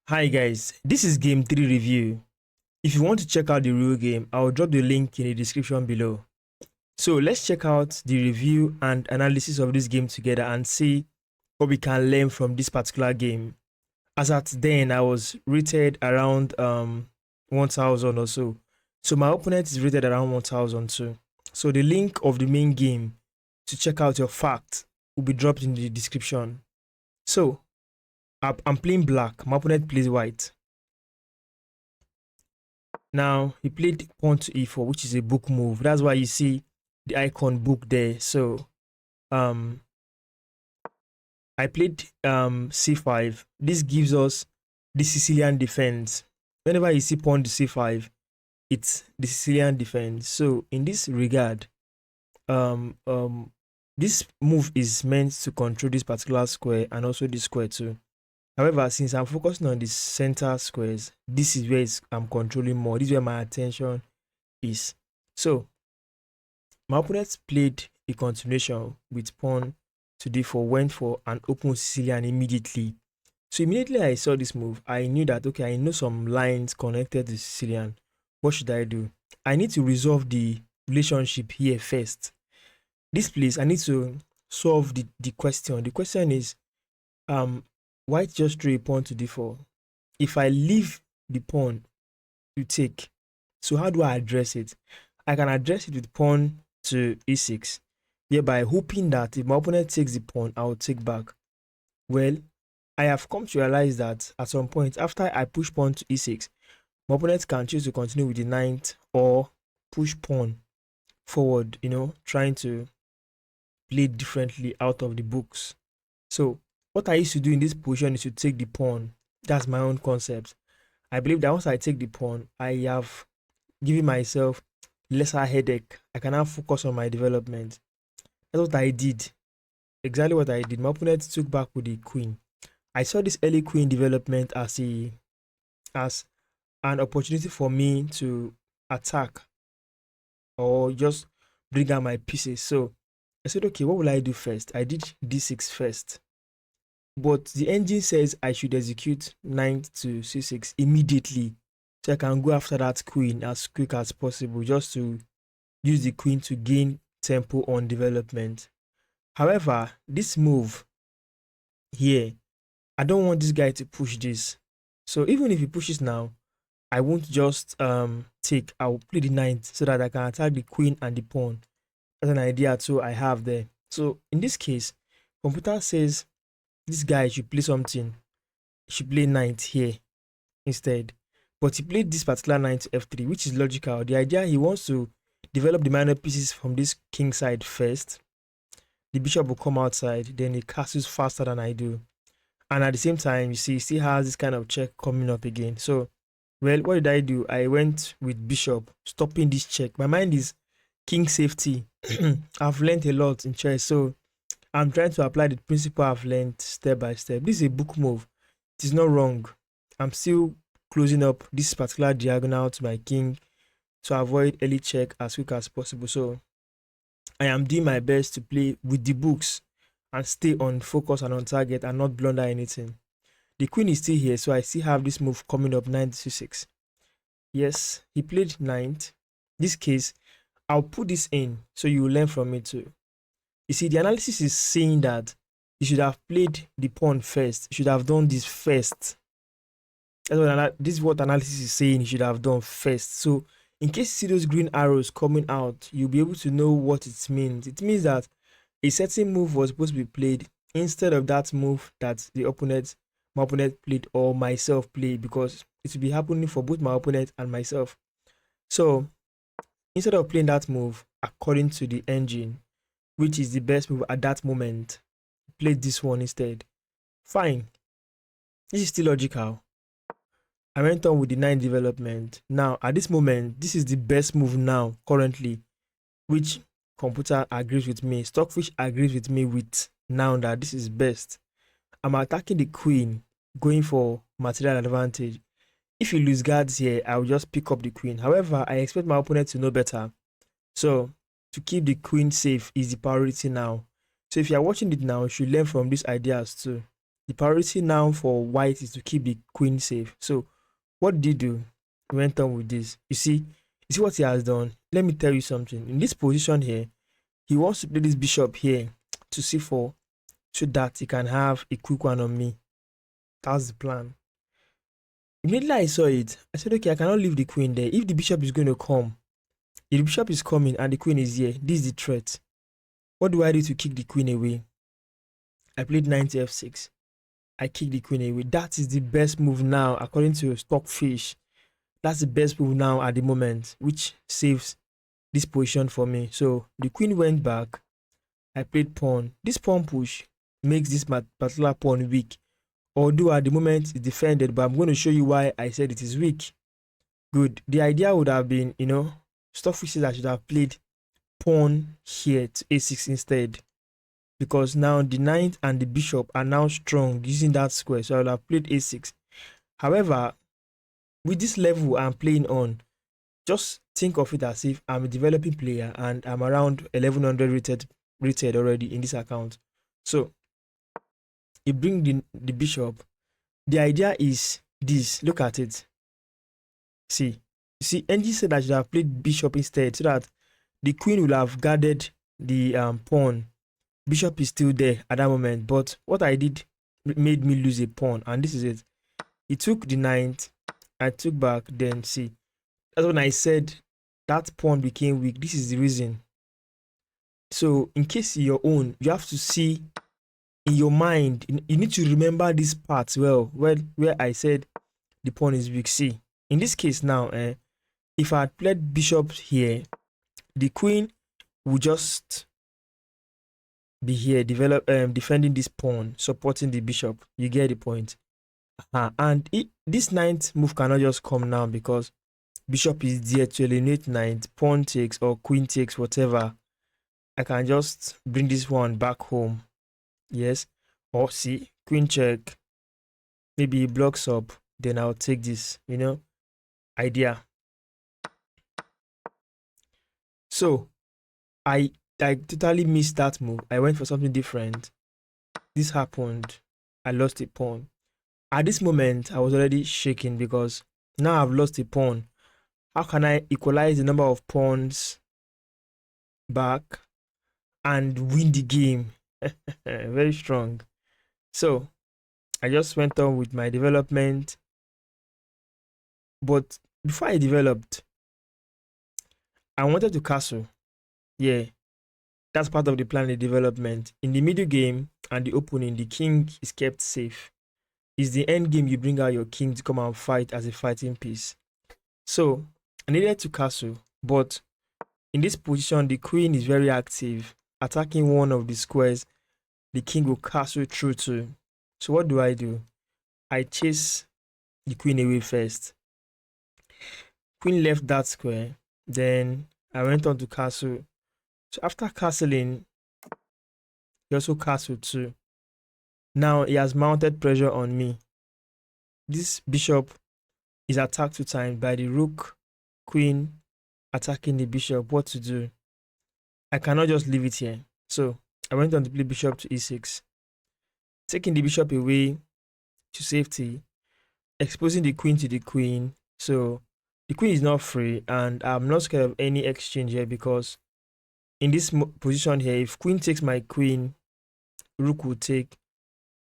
Hi guys, this is game 3 review. If you want to check out the real game, I'll drop the link in the description below. So let's check out the review and analysis of this game together and see what we can learn from this particular game. As at then, I was rated around 1000 or so. So my opponent is rated around 1000 too. So the link of the main game to check out your facts will be dropped in the description. So I'm playing black, my opponent plays white. Now he played pawn to e4, which is a book move. That's why you see the icon book there. So um I played c5. This gives us the Sicilian defense. Whenever you see pawn to c5, it's the Sicilian defense. So in this regard, um um this move is meant to control this particular square and also this square too. However, since I'm focusing on the center squares, this is where I'm controlling more. This is where my attention is. So my opponent played a continuation with pawn to d4, went for an open Sicilian immediately. So immediately I saw this move, I knew that okay, I know some lines connected to Sicilian. What should I do? I need to resolve the relationship here first. This place, I need to solve the question. The question is, white just threw a pawn to d4. If I leave the pawn to take, so how do I address it? I can address it with pawn to e6, thereby hoping that if my opponent takes the pawn, I will take back. Well, I have come to realize that at some point after I push pawn to e6, my opponent can choose to continue with the knight or push pawn forward, trying to play differently out of the books. So what I used to do in this position is to take the pawn. That's my own concept. I believe that once I take the pawn, I have given myself lesser headache. I can now focus on my development. That's what I did. Exactly what I did. My opponent took back with the queen. I saw this early queen development as an opportunity for me to attack or just bring out my pieces. So I said, okay, what will I do first? I did d6 first. But the engine says I should execute knight to c6 immediately. So I can go after that queen as quick as possible just to use the queen to gain tempo on development. However, this move here, I don't want this guy to push this. So even if he pushes now, I won't just take. I'll play the knight so that I can attack the queen and the pawn. That's an idea too I have there. So in this case, computer says this guy should play something. He should play knight here instead. But he played this particular knight to f3, which is logical. The idea, he wants to develop the minor pieces from this king side first. The bishop will come outside, then he castles faster than I do. And at the same time, you see, he still has this kind of check coming up again. So, well, what did I do? I went with bishop, stopping this check. My mind is king safety. I've learned a lot in chess, so I'm trying to apply the principle I've learned step by step. This is a book move. It is not wrong. I'm still closing up this particular diagonal to my king to avoid early check as quick as possible. So I am doing my best to play with the books and stay on focus and on target and not blunder anything. The queen is still here, so I still have this move coming up, knight c6. Yes, he played knight. This case, I'll put this in so you will learn from it too. You see, the analysis is saying that you should have played the pawn first. You should have done this first. This is what analysis is saying you should have done first. So in case you see those green arrows coming out, you'll be able to know what it means. It means that a certain move was supposed to be played instead of that move that my opponent played or myself played, because it will be happening for both my opponent and myself. So instead of playing that move according to the engine, which is the best move at that moment, play this one instead. Fine. This is still logical. I went on with the 9 development. Now, at this moment, this is the best move now, currently, which computer agrees with me. Stockfish agrees with me with now that this is best. I'm attacking the queen, going for material advantage. If you lose guards here, I will just pick up the queen. However, I expect my opponent to know better. So, to keep the queen safe is the priority now. So if you are watching it now, you should learn from these ideas too. The priority now for white is to keep the queen safe. So what did he do? He went on with this. You see what he has done? Let me tell you something. In this position here, he wants to play this bishop here to c4 so that he can have a quick one on me. That's the plan. Immediately I saw it, I said, okay, I cannot leave the queen there. If the bishop is going to come, if the bishop is coming and the queen is here, this is the threat. What do I do to kick the queen away? I played knight to f6. I kick the queen away. That is the best move now, according to Stockfish. That's the best move now at the moment, which saves this position for me. So the queen went back. I played pawn. This pawn push makes this particular pawn weak. Although at the moment it's defended, but I'm going to show you why I said it is weak. Good. The idea would have been, Stockfish says I should have played pawn here to a6 instead. Because now the knight and the bishop are now strong using that square. So I would have played a6. However, with this level I'm playing on, just think of it as if I'm a developing player and I'm around 1100 rated already in this account. So you bring the bishop. The idea is this. Look at it. See, NG said I should have played bishop instead so that the queen will have guarded the pawn. Bishop is still there at that moment, but what I did made me lose a pawn, and this is it. He took the knight, I took back, then see. That's when I said that pawn became weak. This is the reason. So in case your own, you have to see in your mind, you need to remember this part well, where I said the pawn is weak. See, in this case now, if I had played bishop here, the queen would just be here, defending this pawn, supporting the bishop. You get the point. And this knight move cannot just come now because bishop is there to eliminate knight, pawn takes or queen takes, whatever. I can just bring this one back home. Yes. Or see, queen check. Maybe he blocks up. Then I'll take this, idea. So I totally missed that move. I went for something different. This happened. I lost a pawn. At this moment, I was already shaking because now I've lost a pawn. How can I equalize the number of pawns back and win the game? Very strong. So I just went on with my development. But before I developed, I wanted to castle. Yeah. That's part of the plan of development. In the middle game and the opening, the king is kept safe. It's the end game you bring out your king to come and fight as a fighting piece. So I needed to castle, but in this position, the queen is very active, attacking one of the squares. The king will castle through to. So what do? I chase the queen away first. Queen left that square. Then I went on to castle. So after castling, he also castled too. Now he has mounted pressure on me. This bishop is attacked 2 times by the rook, queen, attacking the bishop. What to do? I cannot just leave it here. So I went on to play bishop to e6. Taking the bishop away to safety, exposing the queen to the queen. So the queen is not free and I'm not scared of any exchange here because in this position here, if queen takes my queen, rook will take,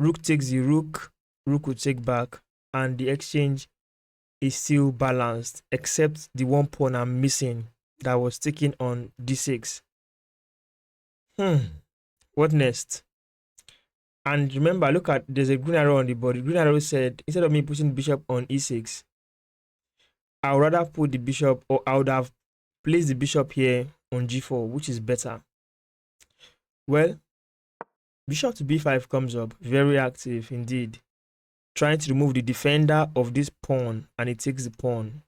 rook takes the rook, rook will take back, and the exchange is still balanced, except the one pawn I'm missing that was taken on d6. What next? And remember, look at, there's a green arrow on the board. The green arrow said, instead of me putting the bishop on e6, I would rather put the bishop, or I would have placed the bishop here on g4, which is better. Well, bishop to b5 comes up, very active indeed, trying to remove the defender of this pawn, and it takes the pawn.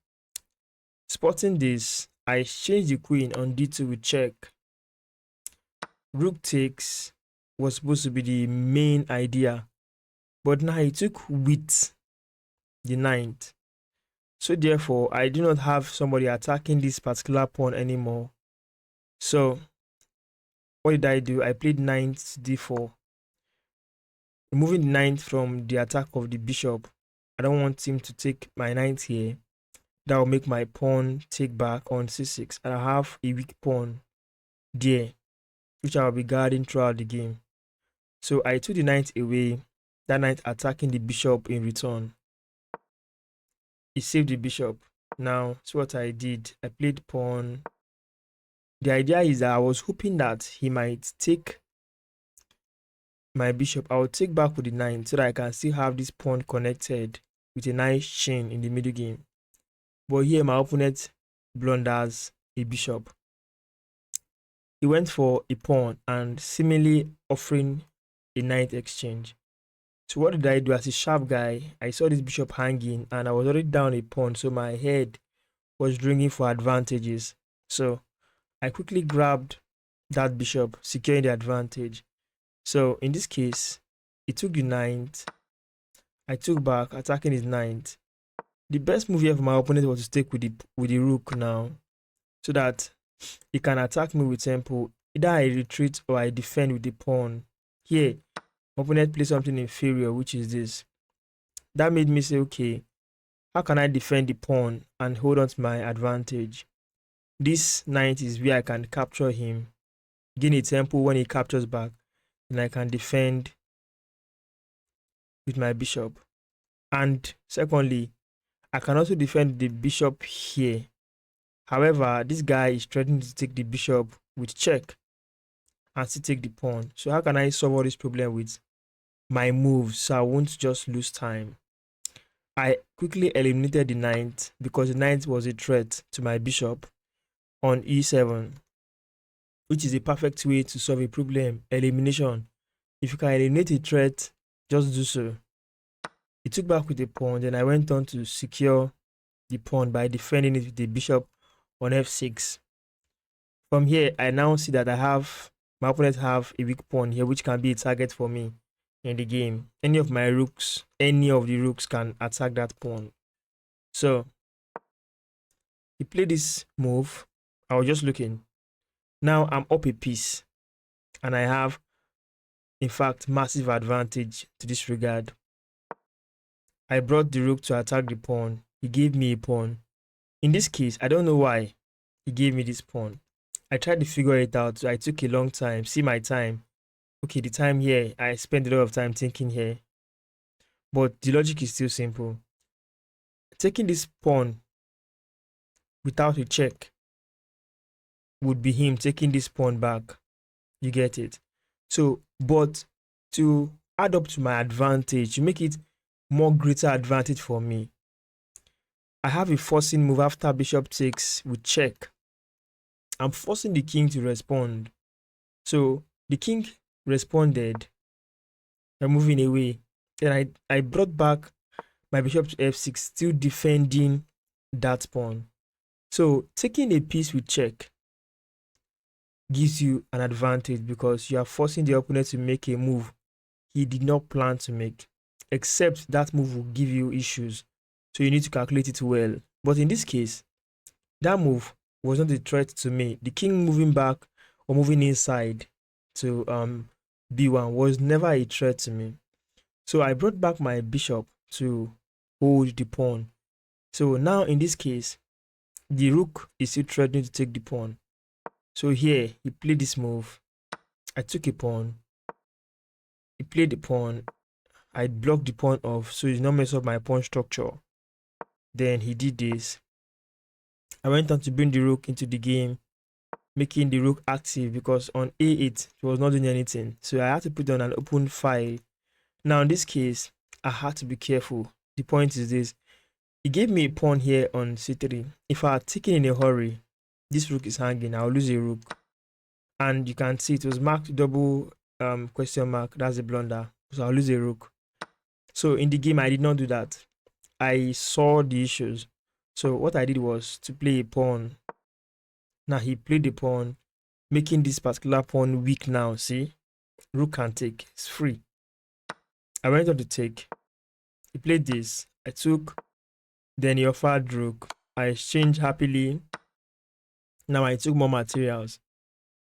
Spotting this, I exchange the queen on d2 with check. Rook takes was supposed to be the main idea, but now he took with the knight. So therefore, I do not have somebody attacking this particular pawn anymore. So what did I do? I played knight d4. removing the knight from the attack of the bishop. I don't want him to take my knight here. That will make my pawn take back on c6, and I have a weak pawn there, which I will be guarding throughout the game. So I took the knight away, that knight attacking the bishop in return. He saved the bishop. Now, so what I did, I played pawn. The idea is that I was hoping that he might take my bishop. I will take back with the knight so that I can still have this pawn connected with a nice chain in the middle game. But here my opponent blunders a bishop. He went for a pawn and seemingly offering a knight exchange. So what did I do? As a sharp guy, I saw this bishop hanging and I was already down a pawn, so my head was ringing for advantages. So I quickly grabbed that bishop, securing the advantage. So in this case, he took the knight. I took back, attacking his knight. The best move here for my opponent was to take with the rook now, so that he can attack me with tempo. Either I retreat or I defend with the pawn. Here, my opponent plays something inferior, which is this. That made me say, okay, how can I defend the pawn and hold on to my advantage? This knight is where I can capture him, gain a tempo when he captures back, and I can defend with my bishop. And secondly, I can also defend the bishop here. However, this guy is threatening to take the bishop with check and still take the pawn. So how can I solve all this problem with my moves so I won't just lose time? I quickly eliminated the knight because the knight was a threat to my bishop on e7, which is a perfect way to solve a problem. Elimination. If you can eliminate a threat, just do so. He took back with the pawn, then I went on to secure the pawn by defending it with the bishop on f6. From here, I now see that my opponent have a weak pawn here, which can be a target for me in the game. Any of the rooks can attack that pawn. So he played this move. I was just looking. Now I'm up a piece, and I have, in fact, massive advantage to this regard. I brought the rook to attack the pawn. He gave me a pawn. In this case, I don't know why he gave me this pawn. I tried to figure it out, so I took a long time. See my time. Okay, the time here, I spent a lot of time thinking here. But the logic is still simple. Taking this pawn without a check would be him taking this pawn back. You get it? So, but to add up to my advantage, to make it more greater advantage for me, I have a forcing move after bishop takes with check. I'm forcing the king to respond. So the king responded by moving away. Then I brought back my bishop to f6, still defending that pawn. So taking a piece with check gives you an advantage because you are forcing the opponent to make a move he did not plan to make, except that move will give you issues. So you need to calculate it well. But in this case, that move was not a threat to me. The king moving back or moving inside to b1 was never a threat to me. So I brought back my bishop to hold the pawn. So now in this case, the rook is still threatening to take the pawn. So here, he played this move. I took a pawn. He played the pawn. I blocked the pawn off so he did not mess up my pawn structure. Then he did this. I went on to bring the rook into the game, making the rook active because on a8, he was not doing anything. So I had to put on an open file. Now in this case, I had to be careful. The point is this. He gave me a pawn here on c3. If I had taken in a hurry, this rook is hanging, I'll lose a rook. And you can see it was marked double question mark. That's a blunder. So I'll lose a rook. So in the game, I did not do that. I saw the issues. So what I did was to play a pawn. Now he played the pawn, making this particular pawn weak now. See? Rook can take. It's free. I went on to take. He played this. I took. Then he offered rook. I exchanged happily. Now I took more materials.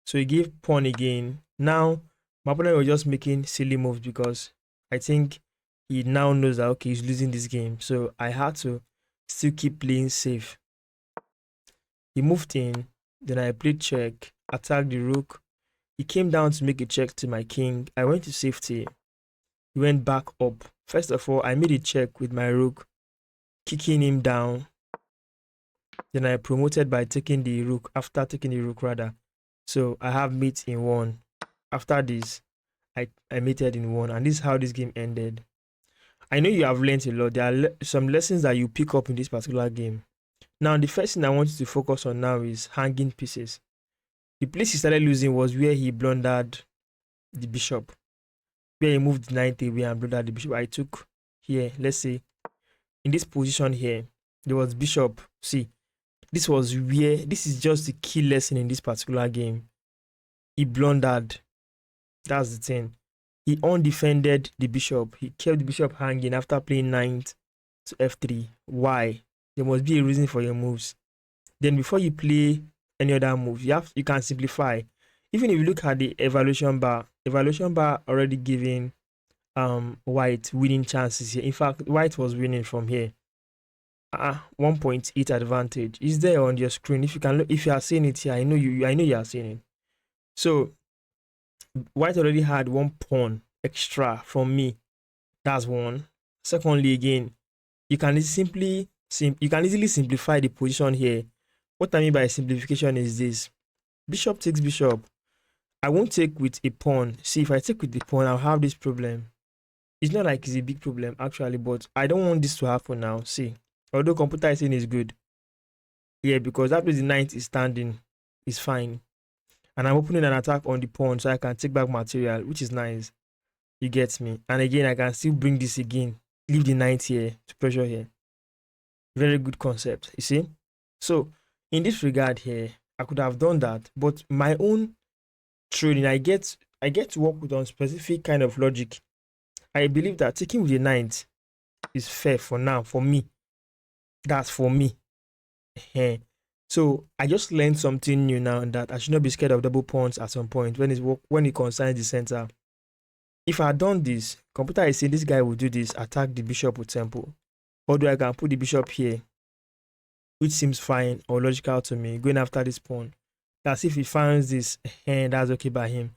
So he gave pawn again. Now my opponent was just making silly moves because I think he now knows that okay, he's losing this game. So I had to still keep playing safe. He moved in, then I played check, attacked the rook. He came down to make a check to my king. I went to safety. He went back up. First of all, I made a check with my rook, kicking him down. Then I promoted by taking the rook, after taking the rook rather. So I have mate in 1. After this, I mated in 1, and this is how this game ended. I know you have learned a lot. There are some lessons that you pick up in this particular game. Now, the first thing I want you to focus on now is hanging pieces. The place he started losing was where he blundered the bishop, where he moved the knight away and blundered the bishop. I took here, let's say, in this position here, there was bishop. See, this is just the key lesson in this particular game. He blundered. That's the thing. He undefended the bishop. He kept the bishop hanging after playing knight to f3. Why? There must be a reason for your moves. Then before you play any other move, you can simplify. Even if you look at the evaluation bar already giving white winning chances here. In fact, white was winning from here. 1.8 advantage is there on your screen. If you can look, if you are seeing it here, I know you are seeing it. So white already had 1 pawn extra from me. That's one. Secondly, again, you can easily simplify the position here. What I mean by simplification is this: bishop takes bishop. I won't take with a pawn. See, if I take with the pawn, I'll have this problem. It's not like it's a big problem actually, but I don't want this to happen now. See, although computer is saying it's good, yeah, because that place the knight is standing is fine, and I'm opening an attack on the pawn so I can take back material, which is nice. You get me? And again, I can still bring this again, leave the knight here to pressure here. Very good concept, you see. So in this regard here, I could have done that, but my own trading, I get to work with on specific kind of logic. I believe that taking with the knight is fair for now. For me, that's for me. So I just learned something new now, that I should not be scared of double pawns at some point when it concerns the center. If I had done this, computer is saying this guy will do this, attack the bishop with tempo. Although I can put the bishop here, which seems fine or logical to me, going after this pawn. That's if he finds this, that's okay by him.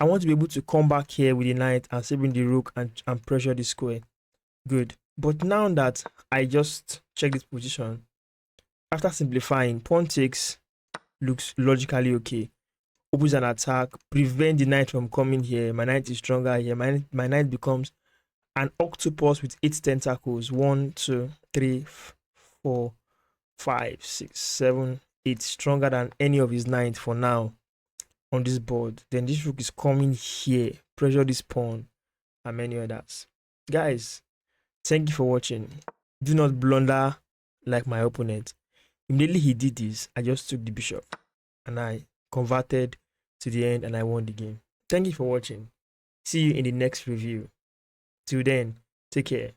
I want to be able to come back here with the knight and saving the rook and pressure the square. Good. But now that I just check this position, after simplifying, pawn takes looks logically okay. Opens an attack, prevent the knight from coming here. My knight is stronger here. My knight becomes an octopus with 8 tentacles. 1, 2, 3, 4, 5, 6, 7, 8. Stronger than any of his knights for now on this board. Then this rook is coming here, pressure this pawn and many others. Guys, thank you for watching. Do not blunder like my opponent. Immediately he did this, I just took the bishop and I converted to the end and I won the game. Thank you for watching. See you in the next review. Till then, take care.